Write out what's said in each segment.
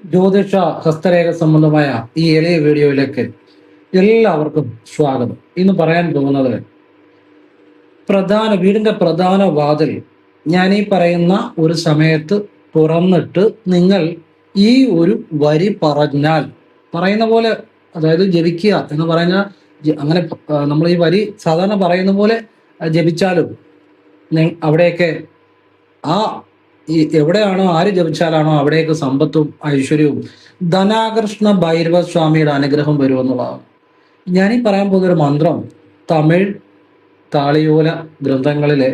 ജ്യോതിഷ ഹസ്തരേഖ സംബന്ധമായ ഈ എളിയ വീഡിയോയിലേക്ക് എല്ലാവർക്കും സ്വാഗതം. ഇന്ന് പറയാൻ പോകുന്നത് വീടിന്റെ പ്രധാന വാതിൽ ഞാൻ ഈ പറയുന്ന ഒരു സമയത്ത് തുറന്നിട്ട് നിങ്ങൾ ഈ ഒരു വരി പറഞ്ഞാൽ, പറയുന്ന പോലെ, അതായത് ജപിക്കുക എന്ന് പറഞ്ഞാൽ അങ്ങനെ നമ്മൾ ഈ വരി സാധാരണ പറയുന്ന പോലെ ജപിച്ചാലും അവിടെയൊക്കെ ആ എവിടെയാണോ ആര് ജപിച്ചാലാണോ അവിടേക്ക് സമ്പത്തും ഐശ്വര്യവും ധനാകർഷ്ണ ഭൈരവ സ്വാമിയുടെ അനുഗ്രഹം വരുമെന്നുള്ളതാണ്. ഞാനീ പറയാൻ പോകുന്ന ഒരു മന്ത്രം തമിഴ് താളിയോല ഗ്രന്ഥങ്ങളിലെ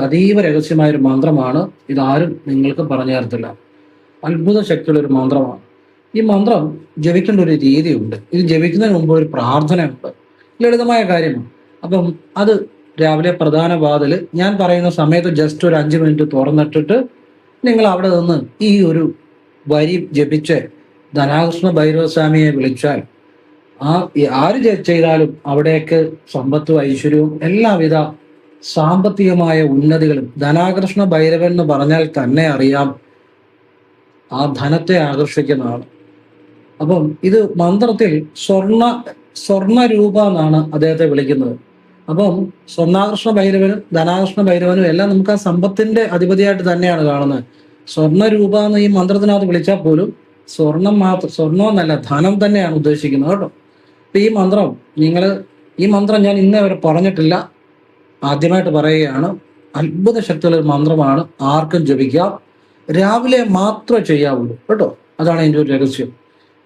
അതീവ രഹസ്യമായ ഒരു മന്ത്രമാണ്. ഇതാരും നിങ്ങൾക്ക് പറഞ്ഞു തരത്തില്ല. അത്ഭുത ശക്തിയുള്ള ഒരു മന്ത്രമാണ്. ഈ മന്ത്രം ജപിക്കേണ്ട ഒരു രീതിയുണ്ട്. ഇത് ജപിക്കുന്നതിന് മുമ്പ് ഒരു പ്രാർത്ഥനയുണ്ട്. ലളിതമായ കാര്യമാണ്. അപ്പം അത് രാവിലെ പ്രധാന വാതില് ഞാൻ പറയുന്ന സമയത്ത് ജസ്റ്റ് ഒരു 5 മിനിറ്റ് തുറന്നിട്ടിട്ട് നിങ്ങൾ അവിടെ നിന്ന് ഈ ഒരു വരി ജപിച്ച് ധനാകൃഷ്ണ ഭൈരവസ്വാമിയെ വിളിച്ചാൽ ആര് ചെയ്താലും അവിടേക്ക് സമ്പത്തും ഐശ്വര്യവും എല്ലാവിധ സാമ്പത്തികമായ ഉന്നതികളും, ധനാകർഷണ ഭൈരവൻ എന്ന് പറഞ്ഞാൽ തന്നെ അറിയാം ആ ധനത്തെ ആകർഷിക്കുന്നതാണ്. അപ്പം ഇത് മന്ത്രത്തിൽ സ്വർണ രൂപ എന്നാണ് അദ്ദേഹത്തെ വിളിക്കുന്നത്. അപ്പം സ്വർണ്ണാകർഷണ ഭൈരവനും ധനാകർഷണ ഭൈരവനും എല്ലാം നമുക്ക് ആ സമ്പത്തിന്റെ അധിപതിയായിട്ട് തന്നെയാണ് കാണുന്നത്. സ്വർണ്ണ രൂപ എന്ന് ഈ മന്ത്രത്തിനകത്ത് വിളിച്ചാൽ പോലും സ്വർണം എന്നല്ല, ധനം തന്നെയാണ് ഉദ്ദേശിക്കുന്നത് കേട്ടോ. അപ്പൊ ഈ മന്ത്രം ഞാൻ ഇന്നേ വരെ പറഞ്ഞിട്ടില്ല, ആദ്യമായിട്ട് പറയുകയാണ്. അത്ഭുത ശക്തിയുള്ള ഒരു മന്ത്രമാണ്. ആർക്കും ജപിക്കാം, രാവിലെ മാത്രമേ ചെയ്യാവുള്ളൂ കേട്ടോ. അതാണ് ഇതിൻ്റെ ഒരു രഹസ്യം.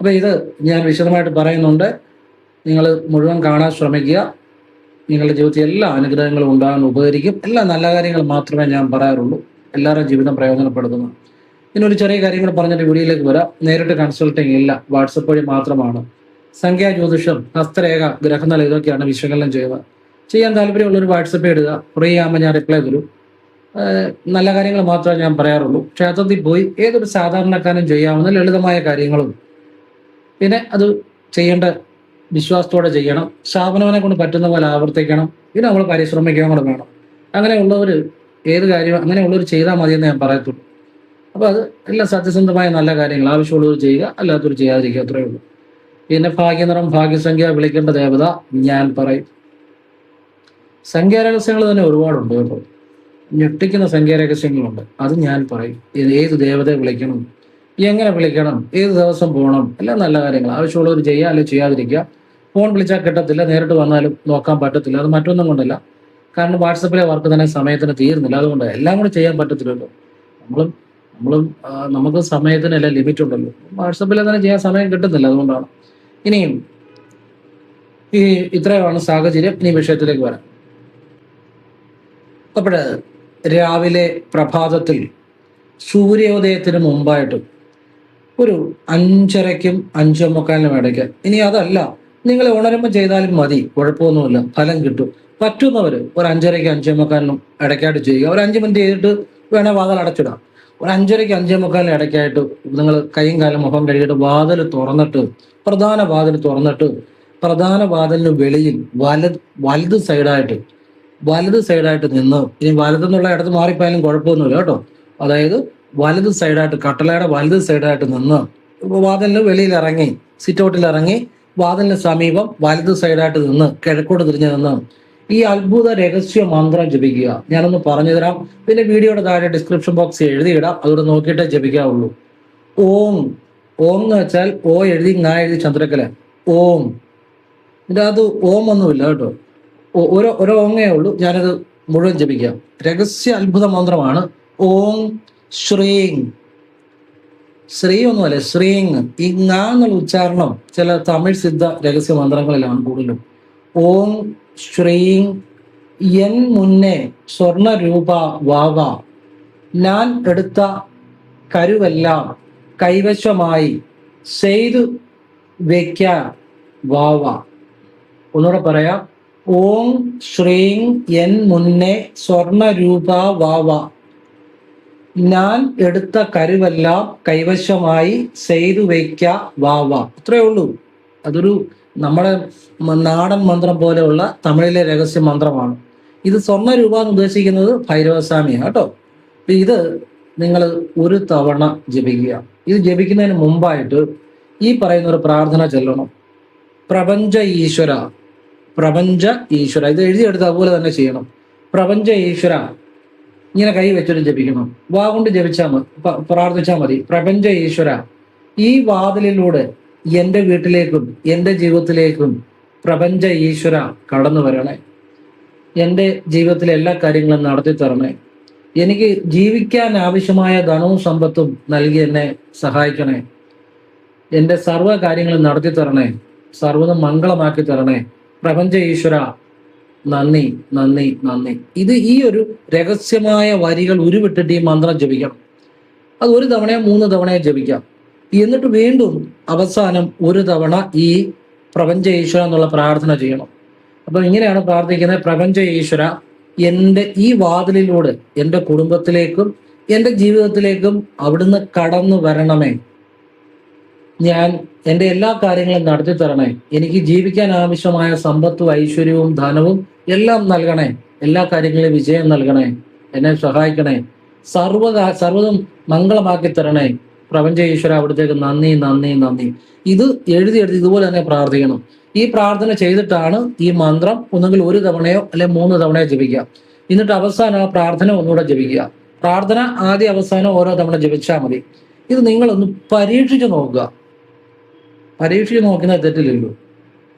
അപ്പൊ ഇത് ഞാൻ വിശദമായിട്ട് പറയുന്നുണ്ട്. നിങ്ങൾ മുഴുവൻ കാണാൻ ശ്രമിക്കുക. നിങ്ങളുടെ ജീവിതത്തിൽ എല്ലാ അനുഗ്രഹങ്ങളും ഉണ്ടാകാൻ ഉപകരിക്കും. എല്ലാ നല്ല കാര്യങ്ങൾ മാത്രമേ ഞാൻ പറയാറുള്ളൂ. എല്ലാവരുടെയും ജീവിതം പ്രയോജനപ്പെടുത്തുന്നു. ഇതിനൊരു ചെറിയ കാര്യങ്ങൾ പറഞ്ഞിട്ട് വീഡിയോയിലേക്ക് വരാം. നേരിട്ട് കൺസൾട്ടിങ് ഇല്ല, വാട്സപ്പ് വഴി മാത്രമാണ്. സംഖ്യാ ജ്യോതിഷം, ഹസ്തരേഖ, ഗ്രഹനില ഇതൊക്കെയാണ് വിശകലനം ചെയ്യുന്നത്. ചെയ്യാൻ താല്പര്യമുള്ളൊരു വാട്സപ്പ് ഇടുക. ഫ്രീ ആകുമ്പോൾ ഞാൻ റിപ്ലൈ തരും. നല്ല കാര്യങ്ങൾ മാത്രമേ ഞാൻ പറയാറുള്ളൂ. ക്ഷേത്രത്തിൽ പോയി ഏതൊരു സാധാരണക്കാരനും ചെയ്യാവുന്ന ലളിതമായ കാര്യങ്ങളും, പിന്നെ അത് ചെയ്യേണ്ട വിശ്വാസത്തോടെ ചെയ്യണം. സ്ഥാപനവനെ കൊണ്ട് പറ്റുന്ന പോലെ ആവർത്തിക്കണം. ഇത് നമ്മൾ പരിശ്രമിക്കുകയും കൂടെ വേണം. അങ്ങനെയുള്ളവർ ഏത് കാര്യം അങ്ങനെയുള്ളവർ ചെയ്താൽ മതിയെന്ന് ഞാൻ പറയത്തുള്ളൂ. അപ്പോൾ അത് എല്ലാം സത്യസന്ധമായ നല്ല കാര്യങ്ങൾ, ആവശ്യമുള്ളവർ ചെയ്യുക, അല്ലാത്തവർ ചെയ്യാതിരിക്കുക, അത്രയേ ഉള്ളൂ. പിന്നെ ഭാഗ്യനിറം, ഭാഗ്യസംഖ്യ, വിളിക്കേണ്ട ദേവത ഞാൻ പറയും. സംഖ്യാരഹസ്യങ്ങൾ തന്നെ ഒരുപാടുണ്ട് കേട്ടോ. ഞെട്ടിക്കുന്ന സംഖ്യാരഹസ്യങ്ങളുണ്ട്. അത് ഞാൻ പറയും. ഏത് ദേവതയെ വിളിക്കണം, എങ്ങനെ വിളിക്കണം, ഏത് ദിവസം പോകണം, എല്ലാം നല്ല കാര്യങ്ങൾ. ആവശ്യമുള്ളവർ ചെയ്യുക, അല്ലെങ്കിൽ ചെയ്യാതിരിക്കുക. ഫോൺ വിളിച്ചാൽ കിട്ടത്തില്ല, നേരിട്ട് വന്നാലും നോക്കാൻ പറ്റത്തില്ല. അത് മറ്റൊന്നും കൊണ്ടല്ല, കാരണം വാട്സപ്പിലെ വർക്ക് തന്നെ സമയത്തിന് തീരുന്നില്ല. അതുകൊണ്ട് എല്ലാം കൂടി ചെയ്യാൻ പറ്റത്തില്ലല്ലോ. നമുക്ക് സമയത്തിനെല്ലാം ലിമിറ്റ് ഉണ്ടല്ലോ. വാട്സപ്പിൽ തന്നെ ചെയ്യാൻ സമയം കിട്ടുന്നില്ല, അതുകൊണ്ടാണ്. ഇനിയും ഇത്രയുമാണ് സാഹചര്യം. ഇനി വിഷയത്തിലേക്ക് വരാം. അപ്പോൾ രാവിലെ പ്രഭാതത്തിൽ സൂര്യോദയത്തിന് മുമ്പായിട്ട് ഒരു 5:30ക്കും 5:45 ഇടയ്ക്ക്, ഇനി അതല്ല നിങ്ങൾ ഉണരുമ്പോൾ ചെയ്താലും മതി, കുഴപ്പമൊന്നുമില്ല, ഫലം കിട്ടും. പറ്റുന്നവർ ഒരു 5:30ക്കും 5:45 ഇടയ്ക്കായിട്ട് ചെയ്യുക. ഒരു 5 മിനിറ്റ് ചെയ്തിട്ട് വേണേൽ വാതിൽ അടച്ചിടാം. ഒരു 5:30ക്കും 5:45 ഇടയ്ക്കായിട്ട് നിങ്ങൾ കൈയും കാലും മുഖം കഴുകിയിട്ട് വാതിൽ തുറന്നിട്ട്, പ്രധാന വാതിലിന് വെളിയിൽ വലത് സൈഡായിട്ട് നിന്ന്, ഇനി വലതെന്നുള്ള ഇടത്ത് മാറിപ്പോയാലും കുഴപ്പമൊന്നുമില്ല കേട്ടോ. അതായത് വലത് സൈഡായിട്ട്, കട്ടളയുടെ വലത് സൈഡായിട്ട് നിന്ന് വാതിലിന് വെളിയിൽ ഇറങ്ങി, സിറ്റൗട്ടിൽ ഇറങ്ങി വാതിലിന് സമീപം വലത് സൈഡായിട്ട് നിന്ന് കിഴക്കോട്ട് തിരിഞ്ഞു നിന്ന് ഈ അത്ഭുത രഹസ്യ മന്ത്രം ജപിക്കുക. ഞാനൊന്ന് പറഞ്ഞു തരാം. പിന്നെ വീഡിയോയുടെ താഴെ ഡിസ്ക്രിപ്ഷൻ ബോക്സ് എഴുതിയിടാം, അതുകൊണ്ട് നോക്കിയിട്ടേ ജപിക്കാവുള്ളൂ. ഓം എന്ന് വെച്ചാൽ ഓ എഴുതി ങ എഴുതി ചന്ദ്രക്കല ഓം. ഇതിൻ്റെ അത് ഓം ഒന്നുമില്ല കേട്ടോ, ഓരോ ഓങ്ങേ ഉള്ളൂ. ഞാനത് മുഴുവൻ ജപിക്കാം. രഹസ്യ അത്ഭുത മന്ത്രമാണ്. ഓം ശ്രീങ്, ശ്രീ ഒന്നുമല്ല, ശ്രീങ്. ഈ ങ എന്നുള്ള ഉച്ചാരണം ചില തമിഴ് സിദ്ധ രഹസ്യ മന്ത്രങ്ങളിലാണ് കൂടുതലും. ഓം ശ്രീങ് എൻ മുന്നേ സ്വർണ രൂപ വാവ, ഞാൻ എടുത്ത കരുവെല്ലാം കൈവശമായി ചെയ്തു വെക്കാൻ വാവ. ഒന്നുകൂടെ പറയാം. ഓം ശ്രീങ് എൻ മുന്നേ സ്വർണ രൂപ വാവ, ഞാൻ എടുത്ത കരുവെല്ലാം കൈവശമായി ചെയ്തു വയ്ക്ക വാവ. അത്രയേ ഉള്ളൂ. അതൊരു നമ്മുടെ നാടൻ മന്ത്രം പോലെയുള്ള തമിഴിലെ രഹസ്യ മന്ത്രമാണ്. ഇത് സ്വർണ്ണ രൂപ എന്ന് ഉദ്ദേശിക്കുന്നത് ഭൈരവസ്വാമിയാണ് കേട്ടോ. ഇത് നിങ്ങൾ ഒരു തവണ ജപിക്കുക. ഇത് ജപിക്കുന്നതിന് മുമ്പായിട്ട് ഈ പറയുന്ന ഒരു പ്രാർത്ഥന ചൊല്ലണം. പ്രപഞ്ച ഈശ്വര, പ്രപഞ്ച ഈശ്വര, ഇത് എഴുതിയെടുത്ത് അതുപോലെ തന്നെ ചെയ്യണം. പ്രപഞ്ച ഈശ്വര, ഇങ്ങനെ കൈ വെച്ചിട്ട് ജപിക്കണം. വാ കൊണ്ട് ജപിച്ചാൽ മതി, പ്രാർത്ഥിച്ചാൽ മതി. പ്രപഞ്ച ഈശ്വര, ഈ വാതിലിലൂടെ എൻ്റെ വീട്ടിലേക്കും എൻ്റെ ജീവിതത്തിലേക്കും പ്രപഞ്ച ഈശ്വര കടന്നു വരണേ. എൻ്റെ ജീവിതത്തിലെ എല്ലാ കാര്യങ്ങളും നടത്തി തരണേ. എനിക്ക് ജീവിക്കാൻ ആവശ്യമായ ധനവും സമ്പത്തും നൽകി എന്നെ സഹായിക്കണേ. എൻ്റെ സർവ്വ കാര്യങ്ങളും നടത്തി തരണേ. സർവ്വതും മംഗളമാക്കി തരണേ. പ്രപഞ്ച ഈശ്വര, നന്ദി നന്ദി നന്ദി. ഇത് ഈ ഒരു രഹസ്യമായ വരികൾ ഉരുവിട്ടിട്ട് ഈ മന്ത്രം ജപിക്കണം. അത് ഒരു തവണയോ 3 തവണയോ ജപിക്കാം. എന്നിട്ട് വീണ്ടും അവസാനം ഒരു തവണ ഈ പ്രപഞ്ച ഈശ്വര എന്നുള്ള പ്രാർത്ഥന ചെയ്യണം. അപ്പൊ ഇങ്ങനെയാണ് പ്രാർത്ഥിക്കുന്നത്. പ്രപഞ്ച ഈശ്വര, എൻ്റെ ഈ വാതിലിലൂടെ എൻ്റെ കുടുംബത്തിലേക്കും എൻ്റെ ജീവിതത്തിലേക്കും അവിടുന്ന് കടന്നു വരണമേ. ഞാൻ എൻ്റെ എല്ലാ കാര്യങ്ങളും നടത്തി തരണേ. എനിക്ക് ജീവിക്കാൻ ആവശ്യമായ സമ്പത്തും ഐശ്വര്യവും ധനവും എല്ലാം നൽകണേ. എല്ലാ കാര്യങ്ങളിലും വിജയം നൽകണേ. എന്നെ സഹായിക്കണേ. സർവ്വതും മംഗളമാക്കി തരണേ. പ്രപഞ്ച ഈശ്വര, അവിടത്തേക്ക് നന്ദി നന്ദി നന്ദി. ഇത് എഴുതി ഇതുപോലെ തന്നെ പ്രാർത്ഥിക്കണം. ഈ പ്രാർത്ഥന ചെയ്തിട്ടാണ് ഈ മന്ത്രം ഒന്നുകിൽ ഒരു തവണയോ അല്ലെ 3 തവണയോ ജപിക്കുക. എന്നിട്ട് അവസാനം ആ പ്രാർത്ഥന ഒന്നുകൂടെ ജപിക്കുക. പ്രാർത്ഥന ആദ്യ അവസാനം ഓരോ തവണ ജപിച്ചാൽ മതി. ഇത് നിങ്ങളൊന്ന് പരീക്ഷിച്ച് നോക്കുക. പരീക്ഷിച്ച് നോക്കുന്നത് തെറ്റില്ലല്ലോ.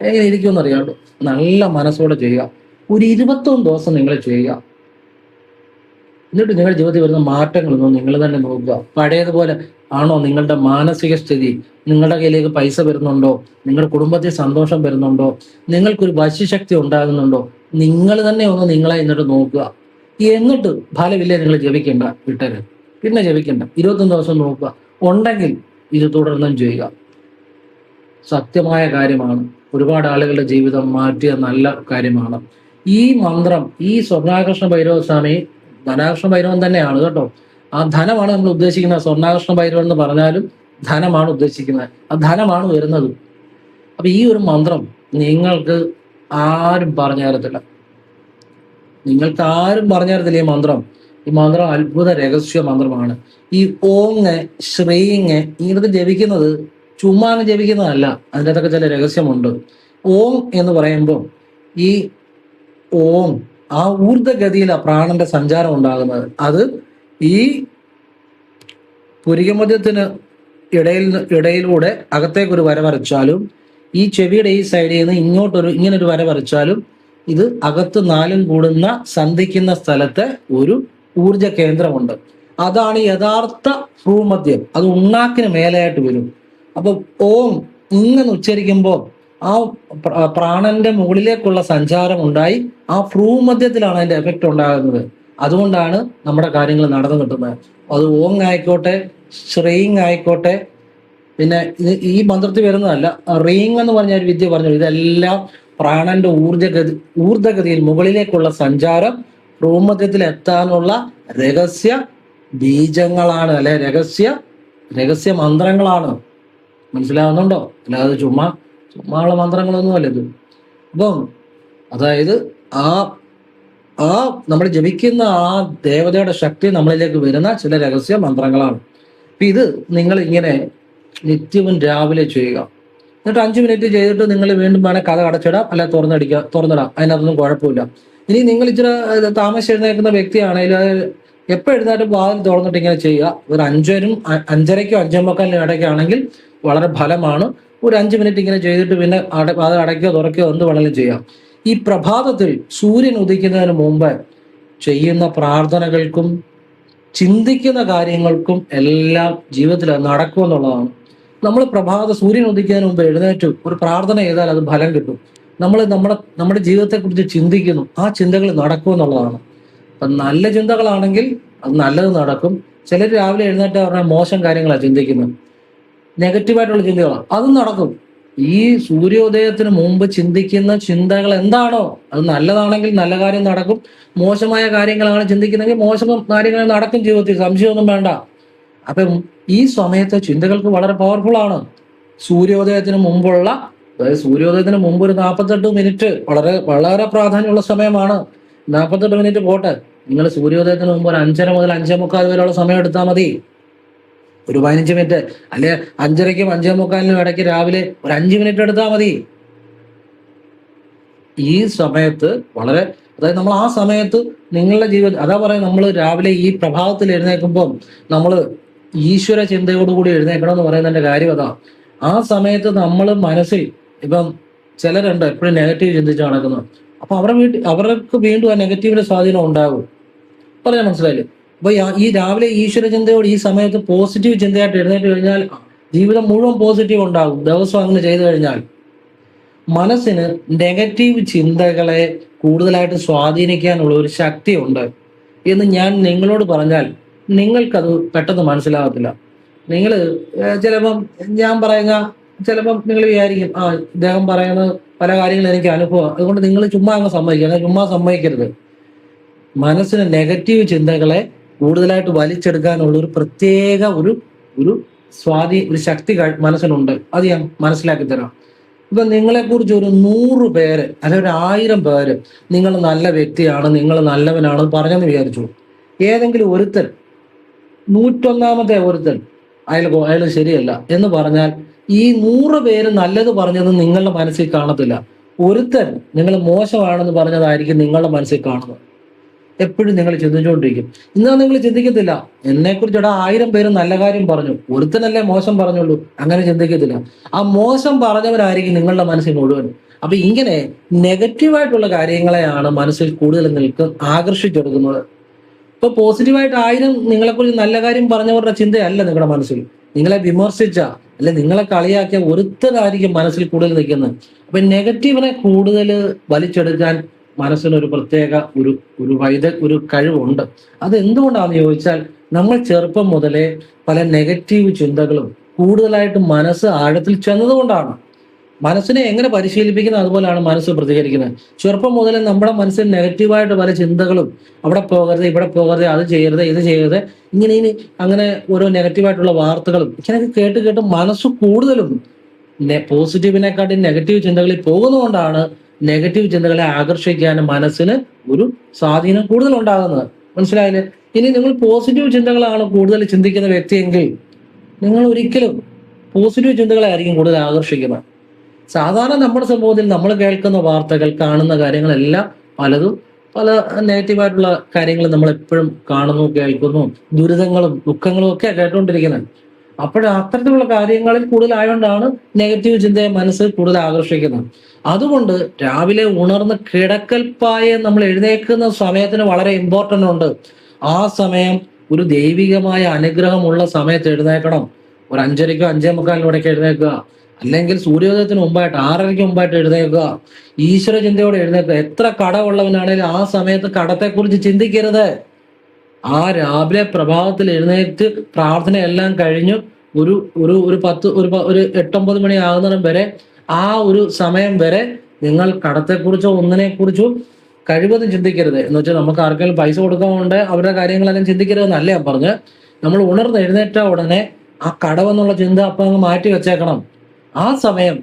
എങ്ങനെ ഇരിക്കുമെന്ന് അറിയാമല്ലോ. നല്ല മനസ്സോടെ ചെയ്യുക. ഒരു 21 ദിവസം നിങ്ങൾ ചെയ്യുക. എന്നിട്ട് നിങ്ങളുടെ ജീവിതത്തിൽ വരുന്ന മാറ്റങ്ങളൊന്നും നിങ്ങൾ തന്നെ നോക്കുക. പഴയതുപോലെ ആണോ നിങ്ങളുടെ മാനസിക സ്ഥിതി? നിങ്ങളുടെ കയ്യിലേക്ക് പൈസ വരുന്നുണ്ടോ? നിങ്ങളുടെ കുടുംബത്തിൽ സന്തോഷം വരുന്നുണ്ടോ? നിങ്ങൾക്കൊരു വശ്യശക്തി ഉണ്ടാകുന്നുണ്ടോ? നിങ്ങൾ തന്നെ ഒന്ന് നിങ്ങളെ എന്നിട്ട് നോക്കുക. എന്നിട്ട് ഫലമില്ലേ നിങ്ങൾ ജപിക്കണ്ട, വിട്ടര്, പിന്നെ ജപിക്കണ്ട. 21 ദിവസം നോക്കുക. ഉണ്ടെങ്കിൽ ഇത് തുടർന്നും ചെയ്യുക. സത്യമായ കാര്യമാണ്. ഒരുപാട് ആളുകളുടെ ജീവിതം മാറ്റിയ നല്ല കാര്യമാണ് ഈ മന്ത്രം. ഈ സ്വർണ്ണാകർഷണ ഭൈരവ സ്വാമി ധനാകർഷണ ഭൈരവൻ തന്നെയാണ് കേട്ടോ. ആ ധനമാണ് നമ്മൾ ഉദ്ദേശിക്കുന്നത്. സ്വർണ്ണാകർഷണ ഭൈരവൻ എന്ന് പറഞ്ഞാലും ധനമാണ് ഉദ്ദേശിക്കുന്നത്. ആ ധനമാണ് വരുന്നത്. അപ്പൊ ഈ ഒരു മന്ത്രം നിങ്ങൾക്ക് ആരും പറഞ്ഞു തരത്തില്ല. നിങ്ങൾക്ക് ആരും പറഞ്ഞു തരത്തില്ല ഈ മന്ത്രം. ഈ മന്ത്രം അത്ഭുത രഹസ്യ മന്ത്രമാണ്. ഈ ഓങ് ശ്രീങ് ഇങ്ങനത്തെ ജപിക്കുന്നത് ചുമ്മാ ജപിക്കുന്നതല്ല. അതിൻ്റെ അകത്തൊക്കെ ചില രഹസ്യമുണ്ട്. ഓം എന്ന് പറയുമ്പോൾ ഈ ഓം ആ ഊർദ്ധഗതിയിലാണ് പ്രാണന്റെ സഞ്ചാരം ഉണ്ടാകുന്നത്. അത് ഈ പുരികമധ്യത്തിന് ഇടയിലൂടെ അകത്തേക്കൊരു വര വരച്ചാലും ഈ ചെവിയുടെ ഈ സൈഡിൽ നിന്ന് ഇങ്ങനൊരു വര വരച്ചാലും ഇത് അകത്ത് 4 കൂടുന്ന സന്ധിക്കുന്ന സ്ഥലത്തെ ഒരു ഊർജ കേന്ദ്രമുണ്ട്. അതാണ് യഥാർത്ഥ ഭ്രൂമധ്യം. അത് ഉണ്ണാക്കിന് മേലെയായിട്ട് വരും. അപ്പൊ ഓം ഇങ്ങനെ ഉച്ചരിക്കുമ്പോൾ ആ പ്രാണന്റെ മുകളിലേക്കുള്ള സഞ്ചാരം ഉണ്ടായി ആ ഭ്രൂമധ്യത്തിലാണ് അതിന്റെ എഫക്റ്റ് ഉണ്ടാകുന്നത്. അതുകൊണ്ടാണ് നമ്മുടെ കാര്യങ്ങൾ നടന്നു കിട്ടുന്നത്. അത് ഓങ് ആയിക്കോട്ടെ, ശ്രീങ് ആയിക്കോട്ടെ, പിന്നെ ഈ മന്ത്രത്തിൽ വരുന്നതല്ല. റീങ് എന്ന് പറഞ്ഞ ഒരു വിദ്യ പറഞ്ഞു. ഇതെല്ലാം പ്രാണന്റെ ഊർജഗതിയിൽ മുകളിലേക്കുള്ള സഞ്ചാരം ഭ്രൂമധ്യത്തിൽ എത്താനുള്ള രഹസ്യ ബീജങ്ങളാണ്, അല്ലെ രഹസ്യ മന്ത്രങ്ങളാണ്. മനസ്സിലാവുന്നുണ്ടോ? അല്ലാതെ ചുമ്മാ ഉള്ള മന്ത്രങ്ങളൊന്നും അല്ല ഇത്. അപ്പം അതായത് ആ നമ്മൾ ജപിക്കുന്ന ആ ദേവതയുടെ ശക്തി നമ്മളിലേക്ക് വരുന്ന ചില രഹസ്യ മന്ത്രങ്ങളാണ്. അപ്പൊ ഇത് നിങ്ങൾ ഇങ്ങനെ നിത്യവും രാവിലെ ചെയ്യുക. എന്നിട്ട് 5 മിനിറ്റ് ചെയ്തിട്ട് നിങ്ങൾ വീണ്ടും വേണേൽ കഥ അടച്ചിടാം, അല്ല തുറന്നിടാം. അതിനകത്തൊന്നും കുഴപ്പമില്ല. ഇനി നിങ്ങൾ ഇച്ചിരി താമസിച്ച് എഴുന്നേൽക്കുന്ന വ്യക്തിയാണെങ്കിൽ എപ്പോൾ എഴുന്നേറ്റും വാതിൽ തുറന്നിട്ട് ഇങ്ങനെ ചെയ്യുക. ഒരു 5:30-5:45 5:45 ഇടയ്ക്കാണെങ്കിൽ വളരെ ഫലമാണ്. ഒരു 5 മിനിറ്റ് ഇങ്ങനെ ചെയ്തിട്ട് പിന്നെ അത് അടയ്ക്കോ തുറയ്ക്കോ എന്ത് വേണമെങ്കിലും ചെയ്യാം. ഈ പ്രഭാതത്തിൽ സൂര്യൻ ഉദിക്കുന്നതിന് മുമ്പ് ചെയ്യുന്ന പ്രാർത്ഥനകൾക്കും ചിന്തിക്കുന്ന കാര്യങ്ങൾക്കും എല്ലാം ജീവിതത്തിൽ നടക്കുമെന്നുള്ളതാണ്. നമ്മൾ സൂര്യൻ ഉദിക്കുന്നതിന് മുമ്പ് എഴുന്നേറ്റ് ഒരു പ്രാർത്ഥന ചെയ്താൽ അത് ഫലം കിട്ടും. നമ്മൾ നമ്മുടെ ജീവിതത്തെക്കുറിച്ച് ചിന്തിക്കുന്നു, ആ ചിന്തകൾ നടക്കുമെന്നുള്ളതാണ്. അപ്പം നല്ല ചിന്തകളാണെങ്കിൽ അത് നല്ലത് നടക്കും. ചിലർ രാവിലെ എഴുന്നേറ്റ് പറഞ്ഞാൽ മോശം കാര്യങ്ങളാണ് ചിന്തിക്കുന്നത്, നെഗറ്റീവായിട്ടുള്ള ചിന്തകളാണ്, അതും നടക്കും. ഈ സൂര്യോദയത്തിന് മുമ്പ് ചിന്തിക്കുന്ന ചിന്തകൾ എന്താണോ അത് നല്ലതാണെങ്കിൽ നല്ല കാര്യം നടക്കും. മോശമായ കാര്യങ്ങളാണ് ചിന്തിക്കുന്നെങ്കിൽ മോശം കാര്യങ്ങൾ നടക്കും ജീവിതത്തിൽ, സംശയമൊന്നും വേണ്ട. അപ്പം ഈ സമയത്തെ ചിന്തകൾക്ക് വളരെ പവർഫുൾ ആണ്. സൂര്യോദയത്തിന് മുമ്പുള്ള, അതായത് സൂര്യോദയത്തിന് മുമ്പ് ഒരു 48 മിനിറ്റ് വളരെ വളരെ പ്രാധാന്യമുള്ള സമയമാണ്. 48 മിനിറ്റ് പോട്ടെ, നിങ്ങൾ സൂര്യോദയത്തിന് മുമ്പ് ഒരു 5:30 മുതൽ 5:45 വരെയുള്ള സമയം എടുത്താൽ മതി. ഒരു 15 മിനിറ്റ്, അല്ലെ 5:30ക്കും 5:45നും ഇടയ്ക്ക് രാവിലെ ഒരു 5 മിനിറ്റ് എടുത്താൽ മതി. ഈ സമയത്ത് വളരെ, അതായത് നമ്മൾ ആ സമയത്ത് നിങ്ങളുടെ ജീവിതം, അതാ പറയാം, നമ്മൾ രാവിലെ ഈ പ്രഭാതത്തിൽ എഴുന്നേൽക്കുമ്പോൾ നമ്മൾ ഈശ്വര ചിന്തയോടുകൂടി എഴുന്നേൽക്കണം എന്ന് പറയുന്നതിന്റെ കാര്യം അതാ. ആ സമയത്ത് നമ്മൾ മനസ്സിൽ, ഇപ്പം ചിലരുണ്ട് എപ്പോഴും നെഗറ്റീവ് ചിന്തിച്ച് നടക്കുന്നത്, അപ്പൊ അവർക്ക് വീണ്ടും ആ നെഗറ്റീവിന്റെ സ്വാധീനം ഉണ്ടാകും. പറഞ്ഞാൽ മനസ്സിലായില്ലേ? അപ്പൊ ഈ രാവിലെ ഈശ്വര ചിന്തയോട് ഈ സമയത്ത് പോസിറ്റീവ് ചിന്തയായിട്ട് എഴുന്നേറ്റ് കഴിഞ്ഞാൽ ജീവിതം മുഴുവൻ പോസിറ്റീവ് ഉണ്ടാകും. ദിവസം അങ്ങനെ ചെയ്തു കഴിഞ്ഞാൽ മനസ്സിന് നെഗറ്റീവ് ചിന്തകളെ കൂടുതലായിട്ട് സ്വാധീനിക്കാനുള്ള ഒരു ശക്തി ഉണ്ട് എന്ന് ഞാൻ നിങ്ങളോട് പറഞ്ഞാൽ നിങ്ങൾക്കത് പെട്ടെന്ന് മനസ്സിലാകത്തില്ല. നിങ്ങൾ ചിലപ്പം ഞാൻ പറയുന്ന, ചിലപ്പം നിങ്ങൾ വിചാരിക്കും ഇദ്ദേഹം പറയുന്ന പല കാര്യങ്ങളും എനിക്ക് അനുഭവം, അതുകൊണ്ട് നിങ്ങൾ ചുമ്മാ അങ്ങ് സമ്മതിക്കുക. അങ്ങനെ ചുമ്മാ സമ്മതിക്കരുത്. മനസ്സിന് നെഗറ്റീവ് ചിന്തകളെ കൂടുതലായിട്ട് വലിച്ചെടുക്കാനുള്ള ഒരു പ്രത്യേക ഒരു ഒരു ശക്തി മനസ്സിനുണ്ട്. അത് ഞാൻ മനസ്സിലാക്കി തരാം. ഇപ്പൊ നിങ്ങളെക്കുറിച്ച് ഒരു 100 പേര് അല്ലെ ഒരു 1000 പേര് നിങ്ങൾ നല്ല വ്യക്തിയാണ്, നിങ്ങൾ നല്ലവനാണ് പറഞ്ഞെന്ന് വിചാരിച്ചു. ഏതെങ്കിലും ഒരുത്തൻ, 101ാമത്തെ ഒരുത്തൻ അയാൾ ശരിയല്ല എന്ന് പറഞ്ഞാൽ ഈ 100 പേര് നല്ലത് പറഞ്ഞത് നിങ്ങളുടെ മനസ്സിൽ കാണത്തില്ല. ഒരുത്തൻ നിങ്ങൾ മോശമാണെന്ന് പറഞ്ഞതായിരിക്കും നിങ്ങളുടെ മനസ്സിൽ കാണുന്നത്. എപ്പോഴും നിങ്ങൾ ചിന്തിച്ചുകൊണ്ടിരിക്കും. ഇന്നാ നിങ്ങൾ ചിന്തിക്കത്തില്ല, എന്നെക്കുറിച്ച് 1000 പേര് നല്ല കാര്യം പറഞ്ഞു, ഒരുത്തനല്ലേ മോശം പറഞ്ഞുള്ളൂ, അങ്ങനെ ചിന്തിക്കത്തില്ല. ആ മോശം പറഞ്ഞവരായിരിക്കും നിങ്ങളുടെ മനസ്സിൽ മുഴുവൻ. അപ്പൊ ഇങ്ങനെ നെഗറ്റീവായിട്ടുള്ള കാര്യങ്ങളെയാണ് മനസ്സിൽ കൂടുതൽ നിങ്ങൾക്ക് ആകർഷിച്ചെടുക്കുന്നത്. ഇപ്പൊ പോസിറ്റീവായിട്ട് 1000 നിങ്ങളെക്കുറിച്ച് നല്ല കാര്യം പറഞ്ഞവരുടെ ചിന്തയല്ല നിങ്ങളുടെ മനസ്സിൽ. നിങ്ങളെ വിമർശിച്ച, അല്ലെ നിങ്ങളെ കളിയാക്കിയ ഒരുത്തരായിരിക്കും മനസ്സിൽ കൂടുതൽ നിൽക്കുന്നത്. അപ്പൊ നെഗറ്റീവിനെ കൂടുതൽ വലിച്ചെടുക്കാൻ മനസ്സിനൊരു പ്രത്യേക ഒരു കഴിവുണ്ട്. അത് എന്തുകൊണ്ടാണെന്ന് ചോദിച്ചാൽ, നമ്മൾ ചെറുപ്പം മുതലേ പല നെഗറ്റീവ് ചിന്തകളും കൂടുതലായിട്ട് മനസ്സ് ആഴത്തിൽ ചെന്നതുകൊണ്ടാണ്. മനസ്സിനെ എങ്ങനെ പരിശീലിപ്പിക്കുന്നത് അതുപോലെയാണ് മനസ്സ് പ്രതികരിക്കുന്നത്. ചെറുപ്പം മുതലേ നമ്മുടെ മനസ്സിൽ നെഗറ്റീവായിട്ട് പല ചിന്തകളും, അവിടെ പോകരുത്, ഇവിടെ പോകരുത്, അത് ചെയ്യരുത്, ഇത് ചെയ്യരുത്, ഇങ്ങനെ അങ്ങനെ ഓരോ നെഗറ്റീവായിട്ടുള്ള വാർത്തകളും ഇങ്ങനെയൊക്കെ കേട്ട് കേട്ട് മനസ്സ് കൂടുതലും പോസിറ്റീവിനെക്കാട്ടി നെഗറ്റീവ് ചിന്തകളിൽ പോകുന്നതുകൊണ്ടാണ് നെഗറ്റീവ് ചിന്തകളെ ആകർഷിക്കാനും മനസ്സിന് ഒരു സ്വാധീനം കൂടുതൽ ഉണ്ടാകുന്നത്. മനസ്സിലായില്ലേ? ഇനി നിങ്ങൾ പോസിറ്റീവ് ചിന്തകളാണ് കൂടുതൽ ചിന്തിക്കുന്ന വ്യക്തിയെങ്കിൽ നിങ്ങൾ ഒരിക്കലും പോസിറ്റീവ് ചിന്തകളായിരിക്കും കൂടുതൽ ആകർഷിക്കുന്നത്. സാധാരണ നമ്മുടെ സമൂഹത്തിൽ നമ്മൾ കേൾക്കുന്ന വാർത്തകൾ, കാണുന്ന കാര്യങ്ങളെല്ലാം പല നെഗറ്റീവായിട്ടുള്ള കാര്യങ്ങൾ നമ്മൾ എപ്പോഴും കാണുന്നു, കേൾക്കുന്നു, ദുരിതങ്ങളും ദുഃഖങ്ങളും ഒക്കെ കേട്ടുകൊണ്ടിരിക്കുന്നത്. അപ്പോൾ അത്തരത്തിലുള്ള കാര്യങ്ങളിൽ കൂടുതലായതുകൊണ്ടാണ് നെഗറ്റീവ് ചിന്തയെ മനസ്സ് കൂടുതൽ ആകർഷിക്കുന്നത്. അതുകൊണ്ട് രാവിലെ ഉണർന്ന് കിടക്കൽപ്പായെ നമ്മൾ എഴുന്നേൽക്കുന്ന സമയത്തിന് വളരെ ഇമ്പോർട്ടൻ്റ് ഉണ്ട്. ആ സമയം ഒരു ദൈവികമായ അനുഗ്രഹമുള്ള സമയത്ത് എഴുന്നേൽക്കണം. ഒരു 5:30ക്കോ 5:45 എഴുന്നേൽക്കുക, അല്ലെങ്കിൽ സൂര്യോദയത്തിന് മുമ്പായിട്ട് 6:30ക്ക് മുമ്പായിട്ട് എഴുന്നേൽക്കുക. ഈശ്വര ചിന്തയോടെ എഴുന്നേൽക്കുക. എത്ര കടമുള്ളവനാണെങ്കിലും ആ സമയത്ത് കടത്തെക്കുറിച്ച് ചിന്തിക്കരുത്. ആ രാവിലെ പ്രഭാതത്തിൽ എഴുന്നേറ്റ് പ്രാർത്ഥനയെല്ലാം കഴിഞ്ഞു ഒരു 8-9 മണി ആകുന്നിടം വരെ, ആ ഒരു സമയം വരെ നിങ്ങൾ കടത്തെക്കുറിച്ചോ ഒന്നിനെക്കുറിച്ചോ കഴിവതും ചിന്തിക്കരുത്. എന്ന് വെച്ചാൽ നമുക്ക് ആർക്കെങ്കിലും പൈസ കൊടുക്കാനുണ്ട്, അവരുടെ കാര്യങ്ങളെല്ലാം ചിന്തിക്കരുതെന്നല്ല ഞാൻ പറഞ്ഞ്. നമ്മൾ ഉണർന്ന് എഴുന്നേറ്റ ഉടനെ ആ കടവെന്നുള്ള ചിന്ത അപ്പം അങ്ങ് മാറ്റി വെച്ചേക്കണം. ആ സമയം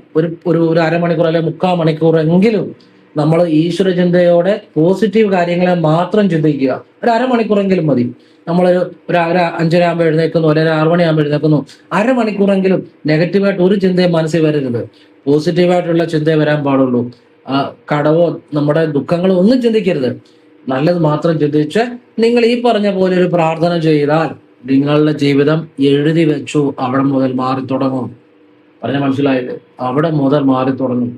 ഒരു അരമണിക്കൂർ അല്ലെങ്കിൽ 3/4 മണിക്കൂർ എങ്കിലും നമ്മൾ ഈശ്വര ചിന്തയോടെ പോസിറ്റീവ് കാര്യങ്ങളെ മാത്രം ചിന്തിക്കുക. ഒരു അരമണിക്കൂറെങ്കിലും മതി. നമ്മളൊരു 5:30 ആകുമ്പോൾ എഴുന്നേക്കുന്നു, അല്ലെങ്കിൽ 6 മണിയാകുമ്പോൾ എഴുന്നേക്കുന്നു, അരമണിക്കൂറെങ്കിലും നെഗറ്റീവായിട്ട് ഒരു ചിന്തയും മനസ്സിൽ വരരുത്. പോസിറ്റീവായിട്ടുള്ള ചിന്തയെ വരാൻ പാടുള്ളൂ. കടവോ നമ്മുടെ ദുഃഖങ്ങളോ ഒന്നും ചിന്തിക്കരുത്. നല്ലത് മാത്രം ചിന്തിച്ച് നിങ്ങൾ ഈ പറഞ്ഞ പോലെ ഒരു പ്രാർത്ഥന ചെയ്താൽ നിങ്ങളുടെ ജീവിതം എഴുതി വെച്ചു അവിടെ മുതൽ മാറി തുടങ്ങും. പറഞ്ഞ മനസ്സിലായില്ലേ? അവിടെ മുതൽ മാറി തുടങ്ങും.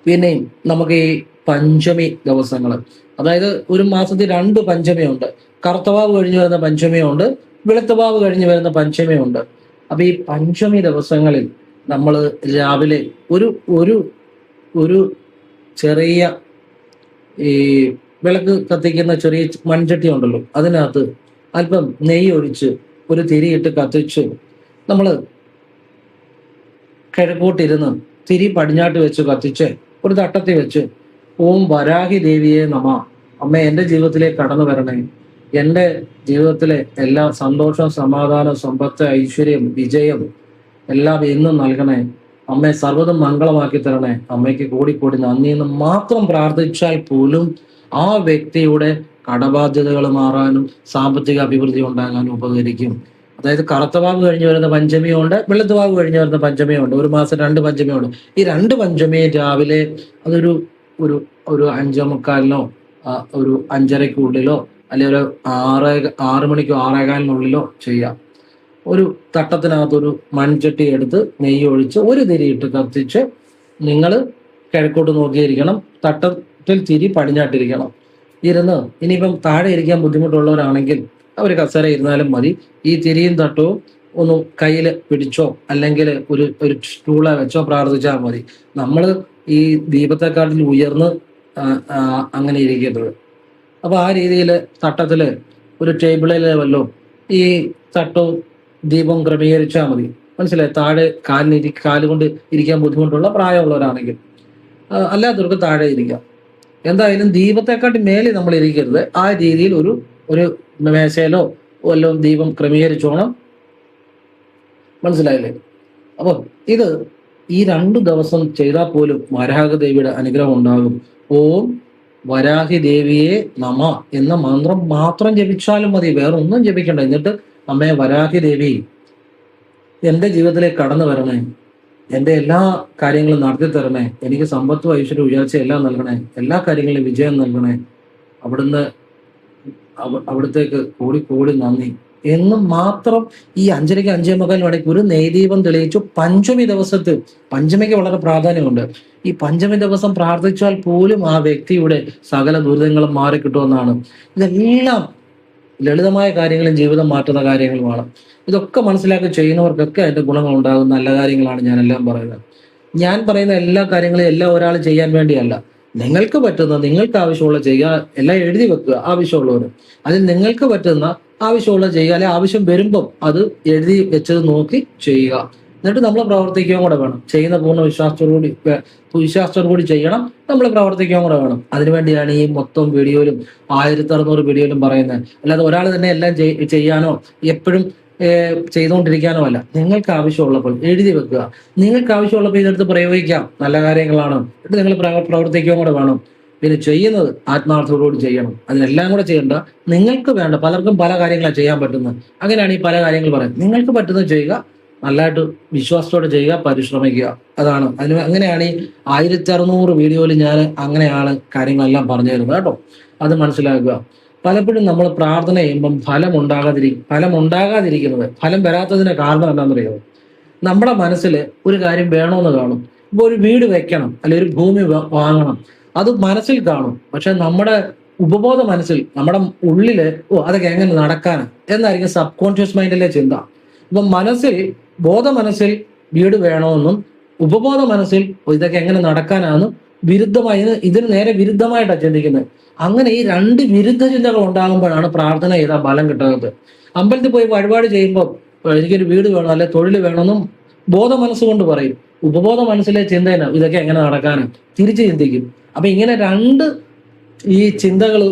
പിന്നെയും നമുക്ക് ഈ പഞ്ചമി ദിവസങ്ങൾ, അതായത് ഒരു മാസത്തിൽ 2 പഞ്ചമിയുണ്ട്. കറുത്തവാവ് കഴിഞ്ഞു വരുന്ന പഞ്ചമിയുണ്ട്, വെളുത്തവാവ് കഴിഞ്ഞു വരുന്ന പഞ്ചമിയുണ്ട്. അപ്പൊ ഈ പഞ്ചമി ദിവസങ്ങളിൽ നമ്മൾ രാവിലെ ഒരു ചെറിയ ഈ വിളക്ക് കത്തിക്കുന്ന ചെറിയ മൺചട്ടി ഉണ്ടല്ലോ, അതിനകത്ത് അല്പം നെയ്യ് ഒഴിച്ച് ഒരു തിരിയിട്ട് കത്തിച്ച് നമ്മൾ കിഴക്കോട്ടിരുന്ന് തിരി പടിഞ്ഞാട്ട് വെച്ച് കത്തിച്ച് ഒരു തട്ടത്തിൽ വെച്ച് ഓം വരാഹി ദേവിയെ നമ, അമ്മ എൻ്റെ ജീവിതത്തിലേക്ക് കടന്നു വരണേ, എൻ്റെ ജീവിതത്തിലെ എല്ലാ സന്തോഷം, സമാധാനം, സമ്പത്ത്, ഐശ്വര്യം, വിജയം എല്ലാം എന്നും നൽകണേ, അമ്മയെ സർവ്വതും മംഗളമാക്കി തരണേ, അമ്മയ്ക്ക് കൂടിക്കൂടി നന്ദി എന്ന് മാത്രം പ്രാർത്ഥിച്ചാൽ പോലും ആ വ്യക്തിയുടെ കടബാധ്യതകൾ മാറാനും സാമ്പത്തിക അഭിവൃദ്ധി ഉണ്ടാകാനും ഉപകരിക്കും. അതായത് കറുത്ത വാവ് കഴിഞ്ഞ് വരുന്ന പഞ്ചമിയുണ്ട്, വെളുത്ത വാവ് കഴിഞ്ഞ് വരുന്ന പഞ്ചമിയുണ്ട്. ഒരു മാസം 2 പഞ്ചമിയുണ്ട്. ഈ 2 പഞ്ചമിയും രാവിലെ അതൊരു ഒരു ഒരു 5:45 ഒരു 5:30 അല്ലെങ്കിൽ ഒരു 6 മണിക്കോ 6:15 ചെയ്യാം. ഒരു തട്ടത്തിനകത്തൊരു മൺചട്ടി എടുത്ത് നെയ്യ് ഒഴിച്ച് ഒരു തിരിയിട്ട് കത്തിച്ച് നിങ്ങൾ കിഴക്കോട്ട് നോക്കിയിരിക്കണം. തട്ടത്തിൽ തിരി പടിഞ്ഞാട്ടിരിക്കണം. ഇരുന്ന് ഇനിയിപ്പം താഴെ ഇരിക്കാൻ ബുദ്ധിമുട്ടുള്ളവരാണെങ്കിൽ അവർ കസേര ഇരുന്നാലും മതി. ഈ തിരിയും തട്ടവും ഒന്ന് കയ്യിൽ പിടിച്ചോ അല്ലെങ്കിൽ ഒരു സ്റ്റൂള വെച്ചോ പ്രാർത്ഥിച്ചാൽ മതി. നമ്മൾ ഈ ദീപത്തെക്കാട്ടിൽ ഉയർന്ന് അങ്ങനെ ഇരിക്കരുത്. അപ്പൊ ആ രീതിയിൽ തട്ടത്തിൽ ഒരു ടേബിളിൽ വല്ലോ ഈ തട്ടവും ദീപം ക്രമീകരിച്ചാൽ മതി. മനസ്സിലായി? താഴെ കാലുകൊണ്ട് ഇരിക്കാൻ ബുദ്ധിമുട്ടുള്ള പ്രായമുള്ളവരാണെങ്കിൽ, അല്ലാത്തവർക്ക് താഴെ ഇരിക്കാം. എന്തായാലും ദീപത്തെക്കാട്ടി മേലെ നമ്മൾ ഇരിക്കരുത്. ആ രീതിയിൽ ഒരു മേശയിലോ വല്ലതും ദീപം ക്രമീകരിച്ചോണം. മനസ്സിലായില്ലേ? അപ്പോൾ ഇത് ഈ 2 ദിവസം ചെയ്താൽ പോലും വരാഹ ദേവിയുടെ അനുഗ്രഹം ഉണ്ടാകും. ഓം വരാഹി ദേവിയെ നമ എന്ന മന്ത്രം മാത്രം ജപിച്ചാലും മതി, വേറെ ഒന്നും ജപിക്കണ്ട. എന്നിട്ട് അമ്മേ വരാഹി ദേവി എൻ്റെ ജീവിതത്തിലേക്ക് കടന്നു വരണേ, എൻ്റെ എല്ലാ കാര്യങ്ങളും നടത്തി തരണേ, എനിക്ക് സമ്പത്തും ഐശ്വര്യം ഉയർച്ച എല്ലാം നൽകണേ, എല്ലാ കാര്യങ്ങളിലും വിജയം നൽകണേ, അവിടത്തേക്ക് കോടി നന്ദി എന്ന് മാത്രം ഈ 5:30 5:45 മണിക്ക് ഒരു നെയ്ദീപം തെളിയിച്ചു. പഞ്ചമി ദിവസത്തിൽ, പഞ്ചമിക്ക് വളരെ പ്രാധാന്യമുണ്ട്. ഈ പഞ്ചമി ദിവസം പ്രാർത്ഥിച്ചാൽ പോലും ആ വ്യക്തിയുടെ സകല ദുരിതങ്ങളും മാറിക്കിട്ടുമെന്നാണ്. ഇതെല്ലാം ലളിതമായ കാര്യങ്ങളും ജീവിതം മാറ്റുന്ന കാര്യങ്ങളുമാണ്. ഇതൊക്കെ മനസ്സിലാക്കി ചെയ്യുന്നവർക്കൊക്കെ അതിന്റെ ഗുണങ്ങൾ ഉണ്ടാകും. നല്ല കാര്യങ്ങളാണ് ഞാനെല്ലാം പറയുന്നത്. ഞാൻ പറയുന്ന എല്ലാ കാര്യങ്ങളും എല്ലാം ഒരാൾ ചെയ്യാൻ വേണ്ടിയല്ല. നിങ്ങൾക്ക് പറ്റുന്ന, നിങ്ങൾക്ക് ആവശ്യമുള്ള ചെയ്യുക. എല്ലാം എഴുതി വെക്കുക ആവശ്യമുള്ളവർ. അതിൽ നിങ്ങൾക്ക് പറ്റുന്ന ആവശ്യമുള്ള ചെയ്യുക. അല്ലെ ആവശ്യം വരുമ്പം അത് എഴുതി വെച്ചത് നോക്കി ചെയ്യുക. എന്നിട്ട് നമ്മൾ പ്രവർത്തിക്കുകയും കൂടെ വേണം. ചെയ്യുന്ന പൂർണ്ണ വിശ്വാസത്തോടു കൂടി ചെയ്യണം. നമ്മൾ പ്രവർത്തിക്കുകയും കൂടെ വേണം. അതിനുവേണ്ടിയാണ് ഈ മൊത്തം വീഡിയോയിലും 1600 വീഡിയോയിലും പറയുന്നത്. അല്ലാതെ ഒരാൾ തന്നെ എല്ലാം ചെയ്യാനോ എപ്പോഴും ചെയ്തുകൊണ്ടിരിക്കാനോ അല്ല. നിങ്ങൾക്ക് ആവശ്യമുള്ളപ്പോൾ എഴുതി വെക്കുക. നിങ്ങൾക്ക് ആവശ്യമുള്ളപ്പോൾ ഇതെടുത്ത് പ്രയോഗിക്കാം. നല്ല കാര്യങ്ങളാണ്. എന്നിട്ട് നിങ്ങൾ പ്രവർത്തിക്കുകയും കൂടെ വേണം. പിന്നെ ചെയ്യുന്നത് ആത്മാർത്ഥത്തോടുകൂടി ചെയ്യണം. അതിനെല്ലാം കൂടെ ചെയ്യേണ്ട. നിങ്ങൾക്ക് വേണ്ട, പലർക്കും പല കാര്യങ്ങളാണ് ചെയ്യാൻ പറ്റുന്നത്. അങ്ങനെയാണ് ഈ പല കാര്യങ്ങൾ പറയുന്നത്. നിങ്ങൾക്ക് പറ്റുന്നത് ചെയ്യുക, നല്ലതായിട്ട് വിശ്വാസത്തോടെ ചെയ്യുക, പരിശ്രമിക്കുക. അതാണ് അങ്ങനെയാണ് ഈ 1600 വീഡിയോയിൽ ഞാൻ അങ്ങനെയാണ് കാര്യങ്ങളെല്ലാം പറഞ്ഞു തരുന്നത് കേട്ടോ. അത് മനസ്സിലാക്കുക. പലപ്പോഴും നമ്മൾ പ്രാർത്ഥന ചെയ്യുമ്പം ഫലം ഉണ്ടാകാതിരിക്കുന്നത്, ഫലം വരാത്തതിന്റെ കാരണം എന്താണെന്നറിയോ? നമ്മുടെ മനസ്സിൽ ഒരു കാര്യം വേണമെന്ന് കാണും. ഇപ്പോൾ ഒരു വീട് വെക്കണം, അല്ലെങ്കിൽ ഒരു ഭൂമി വാങ്ങണം, അത് മനസ്സിൽ കാണും. പക്ഷെ നമ്മുടെ ഉപബോധ മനസ്സിൽ, നമ്മുടെ ഉള്ളില് അതൊക്കെ എങ്ങനെ നടക്കാൻ എന്നായിരിക്കും സബ് കോൺഷ്യസ് മൈൻഡിലെ ചിന്ത. ഇപ്പം ബോധ മനസ്സിൽ വീട് വേണമെന്നും ഉപബോധ മനസ്സിൽ ഇതൊക്കെ എങ്ങനെ നടക്കാനാണെന്നും ഇതിന് നേരെ വിരുദ്ധമായിട്ടാണ് ചിന്തിക്കുന്നത്. അങ്ങനെ ഈ 2 വിരുദ്ധ ചിന്തകൾ ഉണ്ടാകുമ്പോഴാണ് പ്രാർത്ഥന ചെയ്താൽ ബലം കിട്ടുന്നത്. അമ്പലത്തിൽ പോയി വഴിപാട് ചെയ്യുമ്പോൾ എനിക്കൊരു വീട് വേണം, അല്ലെ തൊഴിൽ വേണമെന്നും ബോധ മനസ്സുകൊണ്ട് പറയും. ഉപബോധ മനസ്സിലെ ചിന്തേന ഇതൊക്കെ എങ്ങനെ നടക്കാനാണ് തിരിച്ച് ചിന്തിക്കും. അപ്പൊ ഇങ്ങനെ 2 ഈ ചിന്തകൾ,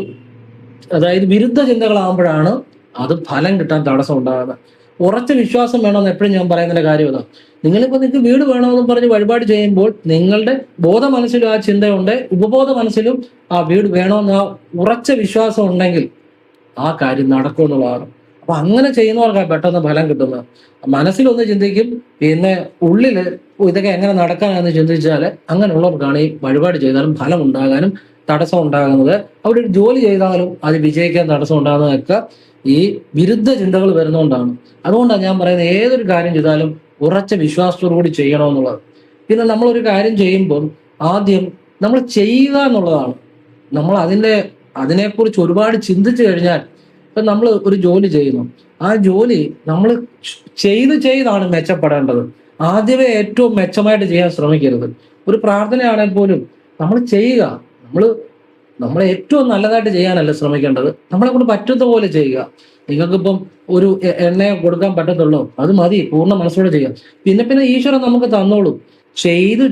അതായത് വിരുദ്ധ ചിന്തകളാകുമ്പോഴാണ് അത് ഫലം കിട്ടാൻ തടസ്സം ഉണ്ടാകുന്നത്. ഉറച്ച വിശ്വാസം വേണമെന്ന് എപ്പോഴും ഞാൻ പറയുന്നതിന്റെ കാര്യം അതാണ്. നിങ്ങൾക്ക് വീട് വേണമെന്ന് പറഞ്ഞ് വഴിപാട് ചെയ്യുമ്പോൾ നിങ്ങളുടെ ബോധ മനസ്സിലും ആ ചിന്തയുണ്ട്, ഉപബോധ മനസ്സിലും ആ വീട് വേണമെന്ന് ആ ഉറച്ച വിശ്വാസം ഉണ്ടെങ്കിൽ ആ കാര്യം നടക്കുമെന്നുള്ളതാണ്. അപ്പൊ അങ്ങനെ ചെയ്യുന്നവർക്കാണ് പെട്ടെന്ന് ഫലം കിട്ടുന്നത്. മനസ്സിലൊന്ന് ചിന്തിക്കും, പിന്നെ ഉള്ളില് ഇതൊക്കെ എങ്ങനെ നടക്കാനെന്ന് ചിന്തിച്ചാൽ അങ്ങനെയുള്ളവർക്കാണ് ഈ വഴിപാട് ചെയ്താലും ഫലം ഉണ്ടാകാനും തടസ്സം ഉണ്ടാകുന്നത്. അവിടെ ഒരു ജോലി ചെയ്താലും അത് വിജയിക്കാൻ തടസ്സം ഉണ്ടാകുന്നതൊക്കെ ഈ വിരുദ്ധ ചിന്തകൾ വരുന്നതുകൊണ്ടാണ്. അതുകൊണ്ടാണ് ഞാൻ പറയുന്നത്, ഏതൊരു കാര്യം ചെയ്താലും ഉറച്ച വിശ്വാസത്തോടു കൂടി ചെയ്യണമെന്നുള്ളത്. പിന്നെ നമ്മളൊരു കാര്യം ചെയ്യുമ്പോൾ ആദ്യം നമ്മൾ ചെയ്യുക എന്നുള്ളതാണ്. നമ്മൾ അതിനെക്കുറിച്ച് ഒരുപാട് ചിന്തിച്ചു കഴിഞ്ഞാൽ, ഇപ്പം നമ്മൾ ഒരു ജോലി ചെയ്യുന്നു, ആ ജോലി നമ്മൾ ചെയ്താണ് മെച്ചപ്പെടേണ്ടത്. ആദ്യമേ ഏറ്റവും മെച്ചമായിട്ട് ചെയ്യാൻ ശ്രമിക്കരുത്. ഒരു പ്രാർത്ഥനയാണെങ്കിൽ പോലും നമ്മൾ ചെയ്യുക, നമ്മൾ ഏറ്റവും നല്ലതായിട്ട് ചെയ്യാനല്ല ശ്രമിക്കേണ്ടത്, നമ്മളെ കൊണ്ട് പറ്റുന്ന പോലെ ചെയ്യുക. നിങ്ങൾക്കിപ്പം ഒരു എണ്ണയെ കൊടുക്കാൻ പറ്റത്തുള്ളൂ, അത് മതി, പൂർണ്ണ മനസ്സോടെ ചെയ്യുക. പിന്നെ ഈശ്വരൻ നമുക്ക് തന്നോളും.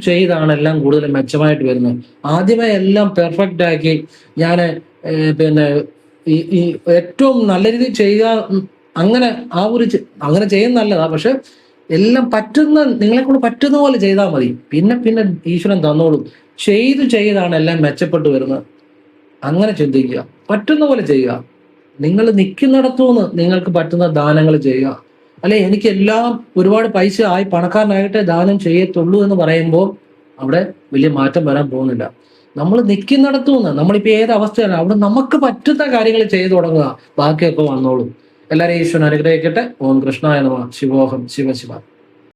ചെയ്താണ് എല്ലാം കൂടുതൽ മെച്ചമായിട്ട് വരുന്നത്. ആദ്യമേ എല്ലാം പെർഫെക്റ്റ് ആക്കി ഞാൻ പിന്നെ ഈ ഏറ്റവും നല്ല രീതിയിൽ ചെയ്യുക, അങ്ങനെ അങ്ങനെ ചെയ്യുന്ന നല്ലതാ. പക്ഷെ എല്ലാം നിങ്ങളെ കൊണ്ട് പറ്റുന്ന പോലെ ചെയ്താൽ മതി. പിന്നെ ഈശ്വരൻ തന്നോളും. ചെയ്താണ് എല്ലാം മെച്ചപ്പെട്ടു വരുന്നത്. അങ്ങനെ ചിന്തിക്കുക, പറ്റുന്ന പോലെ ചെയ്യുക. നിങ്ങൾ നിൽക്കുന്നിടത്തുനിന്ന് നിങ്ങൾക്ക് പറ്റുന്ന ദാനങ്ങൾ ചെയ്യുക. അല്ലെ, എനിക്കെല്ലാം ഒരുപാട് പൈസ ആയി പണക്കാരനായിട്ട് ദാനം ചെയ്യത്തുള്ളൂ എന്ന് പറയുമ്പോൾ അവിടെ വലിയ മാറ്റം വരാൻ പോകുന്നില്ല. നമ്മൾ നിൽക്കുന്നിടത്തുനിന്ന് നമ്മളിപ്പോൾ ഏത് അവസ്ഥയാണ് അവിടെ നമുക്ക് പറ്റുന്ന കാര്യങ്ങൾ ചെയ്തു തുടങ്ങുക, ബാക്കിയൊക്കെ വന്നോളും. എല്ലാവരെയും ഈശ്വരൻ അനുഗ്രഹിക്കട്ടെ. ഓം കൃഷ്ണായ നമഃ. ശിവോഹം. ശിവ ശിവ.